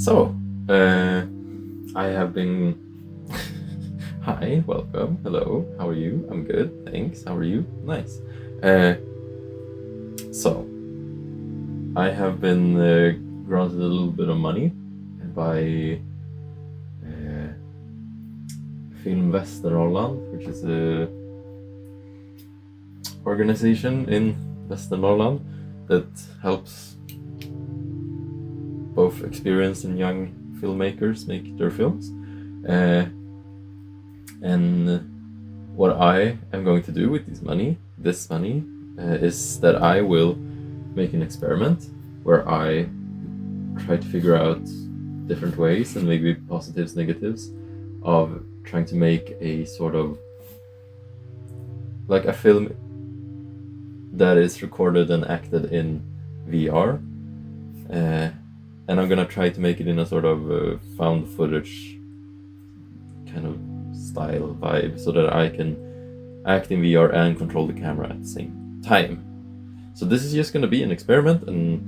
So, I have been. Hi, welcome, hello, how are you? I'm good, thanks. How are you? Nice. So, I have been granted a little bit of money by Film Västernorrland, which is a organization in Västernorrland that helps both experienced and young filmmakers make their films. And what I am going to do with this money is that I will make an experiment where I try to figure out different ways and maybe positives, negatives of trying to make a sort of like a film that is recorded and acted in VR. And I'm gonna try to make it in a sort of found footage kind of style vibe so that I can act in VR and control the camera at the same time. So this is just gonna be an experiment, and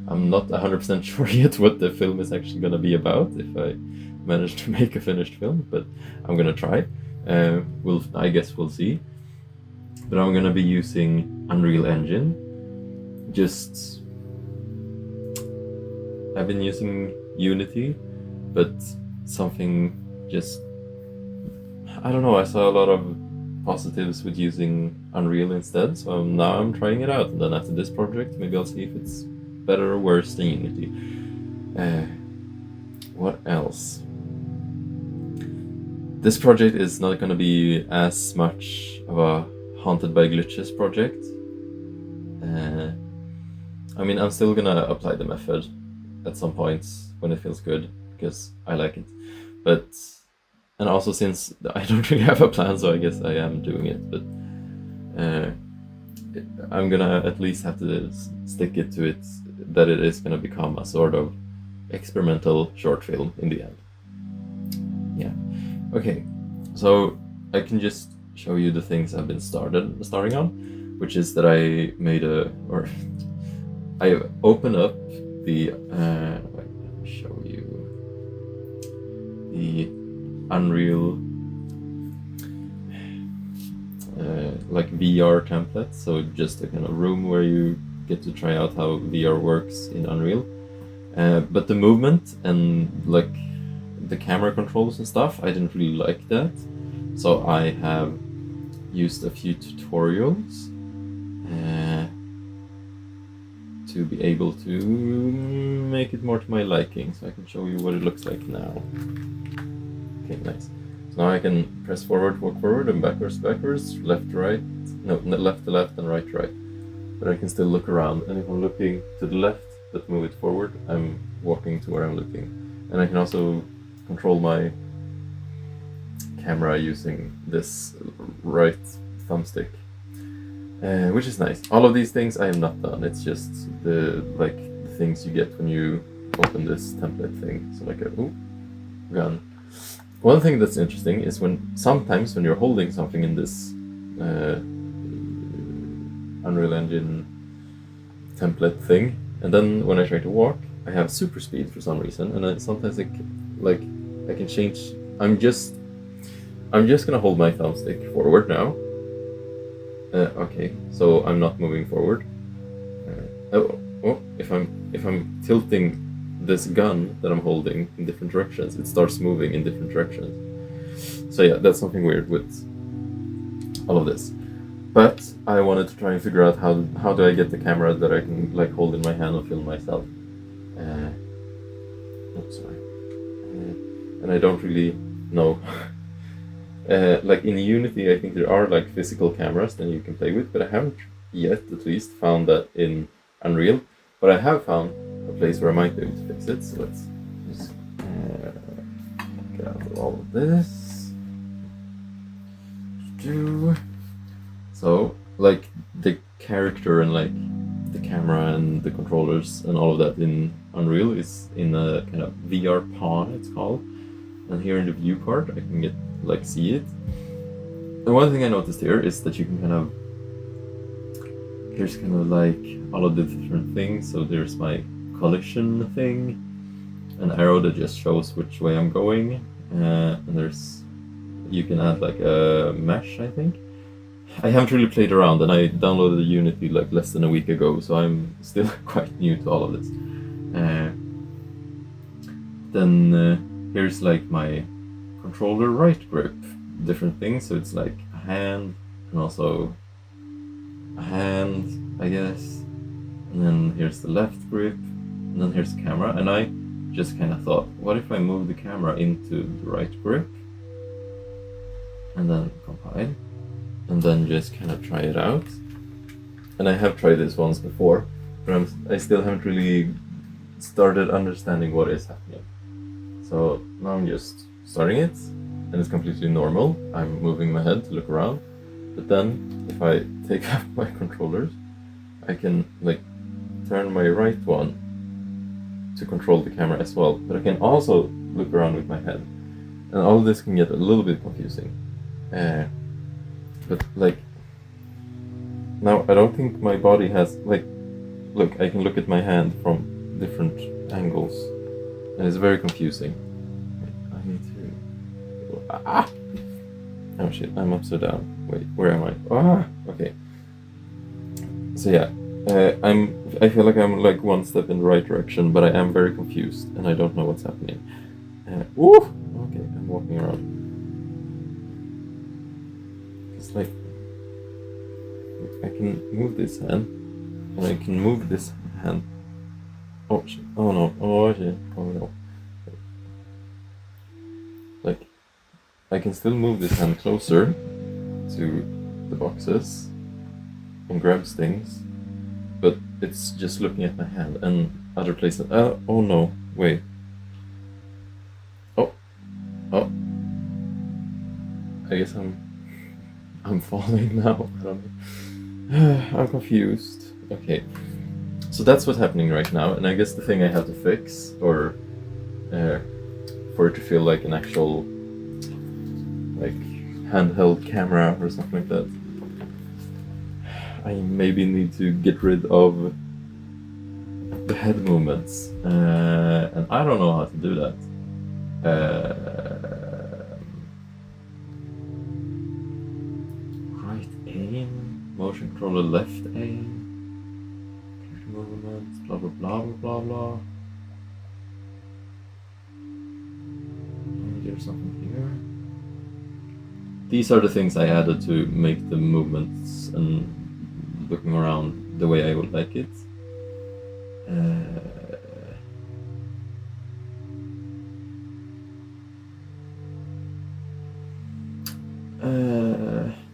I'm not 100% sure yet what the film is actually gonna be about if I manage to make a finished film, but I'm gonna try. I guess we'll see. But I'm gonna be using Unreal Engine. I've been using Unity, but something just, I don't know, I saw a lot of positives with using Unreal instead, so now I'm trying it out, and then after this project maybe I'll see if it's better or worse than Unity. What else? This project is not going to be as much of a Haunted by Glitches project. I mean, I'm still gonna apply the method at some points when it feels good, because I like it. And also since I don't really have a plan, so I guess I am doing it, but I'm gonna at least have to stick it to it, that it is gonna become a sort of experimental short film in the end. Yeah. Okay, so I can just show you the things I've been starting on, which is that I open up the let me show you the Unreal like VR template. So just a kind of room where you get to try out how VR works in Unreal. But the movement and like the camera controls and stuff, I didn't really like that. So I have used a few tutorials to be able to make it more to my liking. So I can show you what it looks like now. Okay, nice. So now I can press forward, walk forward, and backwards, left to right. No, left to left and right to right. But I can still look around, and if I'm looking to the left but move it forward, I'm walking to where I'm looking. And I can also control my camera using this right thumbstick, which is nice. All of these things I have not done. It's just the things you get when you open this template thing. So like a gun. One thing that's interesting is sometimes when you're holding something in this Unreal Engine template thing, and then when I try to walk, I have super speed for some reason, and then sometimes I can change. I'm just gonna hold my thumbstick forward now. Okay, so I'm not moving forward. If I'm tilting this gun that I'm holding in different directions, it starts moving in different directions. So yeah, that's something weird with all of this. But I wanted to try and figure out how do I get the camera that I can like hold in my hand and film myself. And I don't really know. Like in Unity, I think there are like physical cameras that you can play with, but I haven't yet, at least, found that in Unreal. But I have found a place where I might be able to fix it. So let's just get out of all of this. So, like the character and like the camera and the controllers and all of that in Unreal is in a kind of VR pawn, it's called. And here in the view part, I can see it. And one thing I noticed here is that you can here's kind of like all of the different things. So there's my collision thing, an arrow that just shows which way I'm going, and you can add like a mesh, I think. I haven't really played around, and I downloaded the Unity like less than a week ago, so I'm still quite new to all of this. Then here's like my controller right grip, different things. So it's like a hand and also a hand, I guess. And then here's the left grip, and then here's the camera. And I just kind of thought, what if I move the camera into the right grip, and then compile, and then just kind of try it out. And I have tried this once before, but I still haven't really started understanding what is happening. So now I'm just starting it, and it's completely normal. I'm moving my head to look around, but then if I take out my controllers, I can like turn my right one to control the camera as well, but I can also look around with my head, and all of this can get a little bit confusing. But like now I don't think my body has like, look, I can look at my hand from different angles, and it's very confusing. I need to oh shit, I'm upside down. Wait, where am I? Okay. So yeah, I feel like I'm like one step in the right direction, but I am very confused and I don't know what's happening. Okay, I'm walking around. It's like I can move this hand, and I can move this hand. Oh shit! Oh no! Oh shit! Oh no! Like I can still move this hand closer to the boxes and grabs things, but it's just looking at my hand and other places. Oh no! Wait. Oh. I guess I'm falling now. I don't know. I'm confused. Okay. So that's what's happening right now, and I guess the thing I have to fix, or for it to feel like an actual like handheld camera or something like that, I maybe need to get rid of the head movements, and I don't know how to do that. Right aim, motion controller left aim, movements, blah blah blah blah blah blah. There's something here. These are the things I added to make the movements and looking around the way I would like it.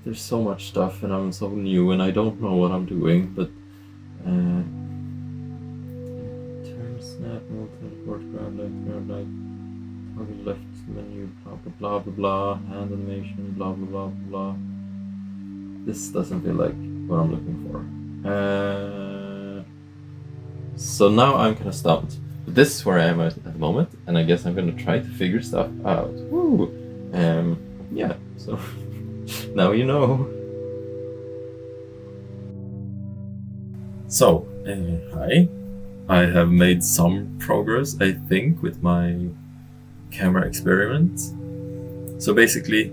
There's so much stuff, and I'm so new, and I don't know what I'm doing, but turn, snap, move, teleport, grab right, toggle left menu, blah blah blah blah blah, hand animation, blah blah blah blah. This doesn't feel like what I'm looking for. So now I'm kind of stumped. But this is where I am at the moment, and I guess I'm gonna try to figure stuff out. Woo! Yeah, so now you know. So, hi. I have made some progress, I think, with my camera experiment. So basically,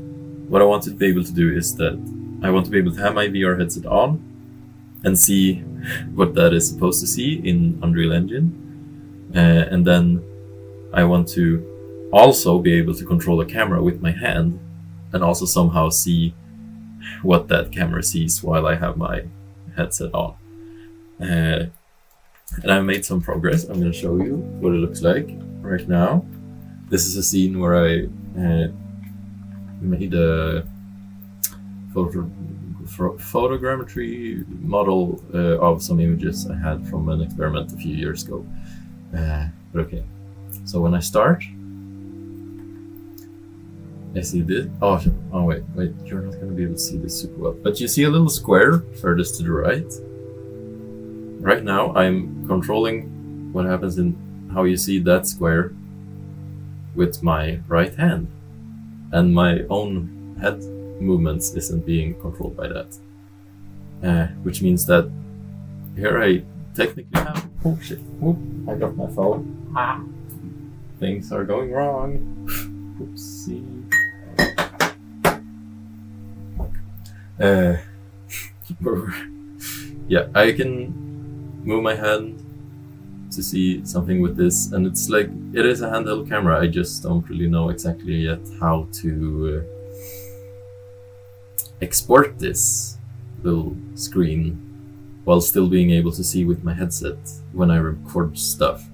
what I want to be able to do is that I want to be able to have my VR headset on and see what that is supposed to see in Unreal Engine. And then I want to also be able to control the camera with my hand and also somehow see what that camera sees while I have my headset on. And I made some progress. I'm going to show you what it looks like right now. This is a scene where I made a photogrammetry model of some images I had from an experiment a few years ago. But okay, so when I start, I see this. Oh wait, you're not going to be able to see this super well. But you see a little square furthest to the right. Right now, I'm controlling what happens in how you see that square with my right hand. And my own head movements isn't being controlled by that. Which means that here I technically have... Oh shit, I dropped my phone. things are going wrong. Oopsie. Yeah, I can move my hand to see something with this, and it's like, it is a handheld camera. I just don't really know exactly yet how to export this little screen while still being able to see with my headset when I record stuff.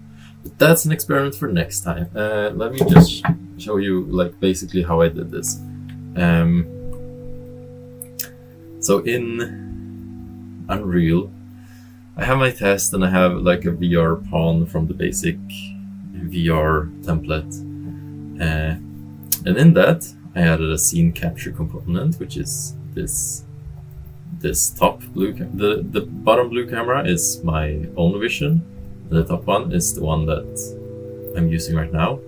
But that's an experiment for next time. Let me just show you like basically how I did this. So in Unreal, I have my test and I have like a VR pawn from the basic VR template. And in that, I added a scene capture component, which is this top blue, the bottom blue camera is my own vision. The top one is the one that I'm using right now.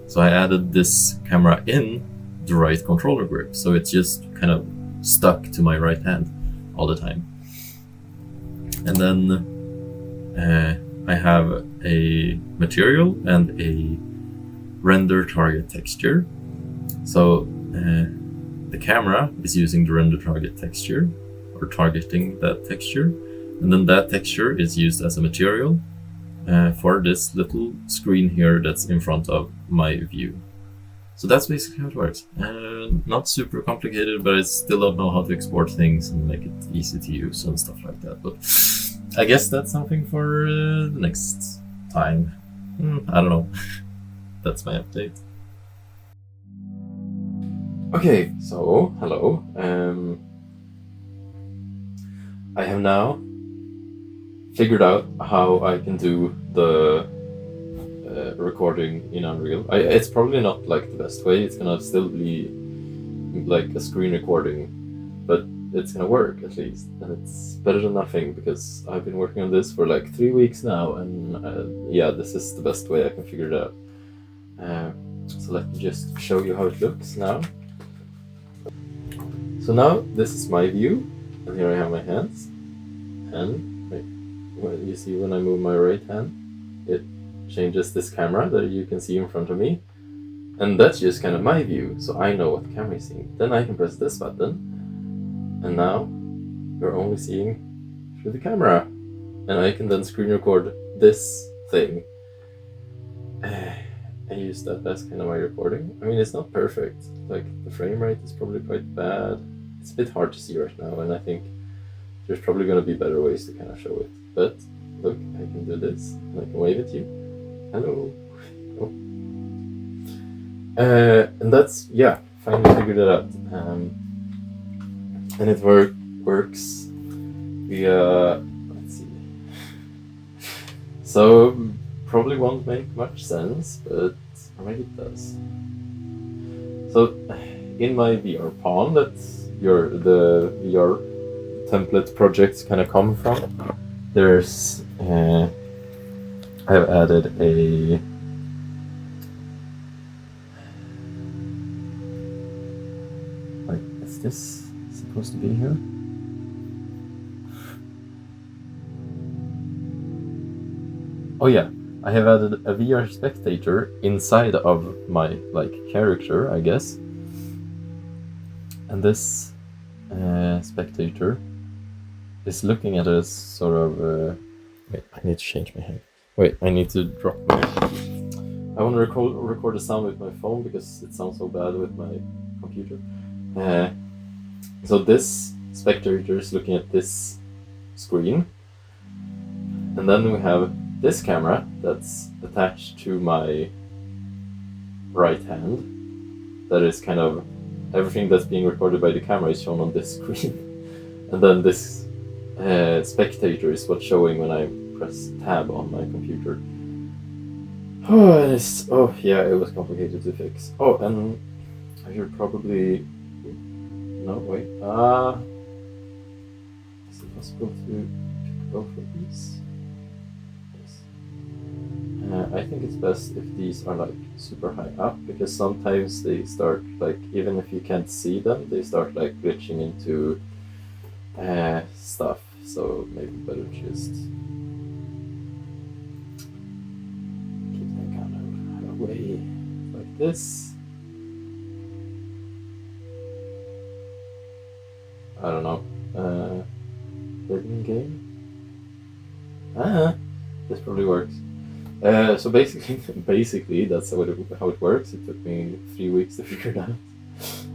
So I added this camera in the right controller grip, so it's just kind of stuck to my right hand all the time. And then I have a material and a render target texture. So the camera is using the render target texture, or targeting that texture, and then that texture is used as a material for this little screen here that's in front of my view. So that's basically how it works. Not super complicated, but I still don't know how to export things and make it easy to use and stuff like that. But I guess that's something for the next time. I don't know. That's my update. Okay, so hello. I have now figured out how I can do the recording in Unreal. It's probably not like the best way. It's gonna still be like a screen recording, but it's gonna work at least, and it's better than nothing because I've been working on this for like 3 weeks now, and yeah, this is the best way I can figure it out. So let me just show you how it looks now. So now this is my view, and here I have my hands, and you see when I move my right hand, it changes this camera that you can see in front of me, and that's just kind of my view, so I know what the camera is seeing. Then I can press this button, and now you're only seeing through the camera, and I can then screen record this thing. I use that as kind of my recording. I mean, it's not perfect, like the frame rate is probably quite bad. It's a bit hard to see right now, and I think there's probably going to be better ways to kind of show it. But look, I can do this, and I can wave at you. Hello. Oh. And that's, yeah, finally figured it out. And it works via, let's see. So, probably won't make much sense, but maybe it does. So, in my VR pawn, that's the VR template projects kind of come from, there's I've added a is this supposed to be here? Oh yeah, I have added a VR spectator inside of my character, I guess. And this spectator is looking at us sort of... wait, I need to change my hand. Wait, I need to drop my... I want to record the sound with my phone because it sounds so bad with my computer. So this spectator is looking at this screen. And then we have this camera that's attached to my right hand. That is kind of... everything that's being recorded by the camera is shown on this screen. And then this spectator is what's showing when I press tab on my computer. Oh yeah, it was complicated to fix. Oh, and I should probably... no, wait. Is it possible to pick both of these? Yes. I think it's best if these are super high up, because sometimes they start even if you can't see them, they start glitching into stuff. So maybe better just keep them kind of away. this. I don't know. Living game? This probably works. So basically that's how it works. It took me 3 weeks to figure it out.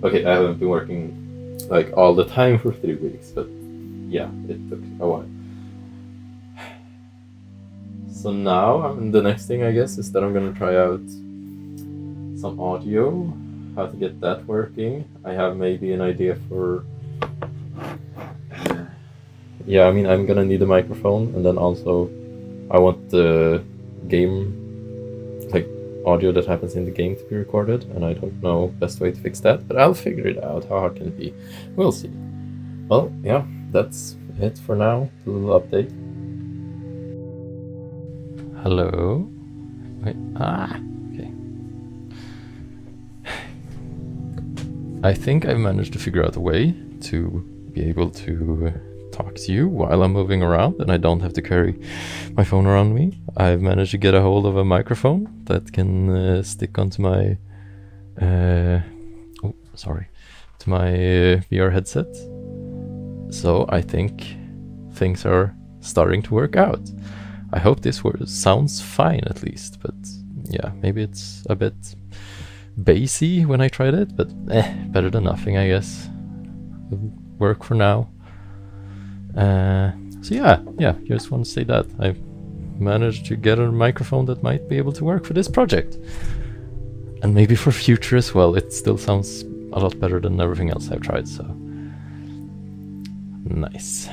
Okay, I haven't been working like all the time for 3 weeks, but yeah, it took a while. So now, the next thing I guess is that I'm gonna try out some audio, how to get that working. I have maybe an idea for... yeah, I mean, I'm gonna need a microphone, and then also I want the game, like audio that happens in the game to be recorded, and I don't know best way to fix that, but I'll figure it out. How hard can it be? We'll see. Well, yeah, that's it for now. A little update. Hello? Wait, okay. I think I've managed to figure out a way to be able to talk to you while I'm moving around and I don't have to carry my phone around me. I've managed to get a hold of a microphone that can stick onto my to my VR headset. So I think things are starting to work out. I hope this sounds fine at least, but yeah, maybe it's a bit bassy when I tried it, but better than nothing, I guess. It'll work for now. So yeah, just want to say that I managed to get a microphone that might be able to work for this project, and maybe for future as well. It still sounds a lot better than everything else I've tried, so nice.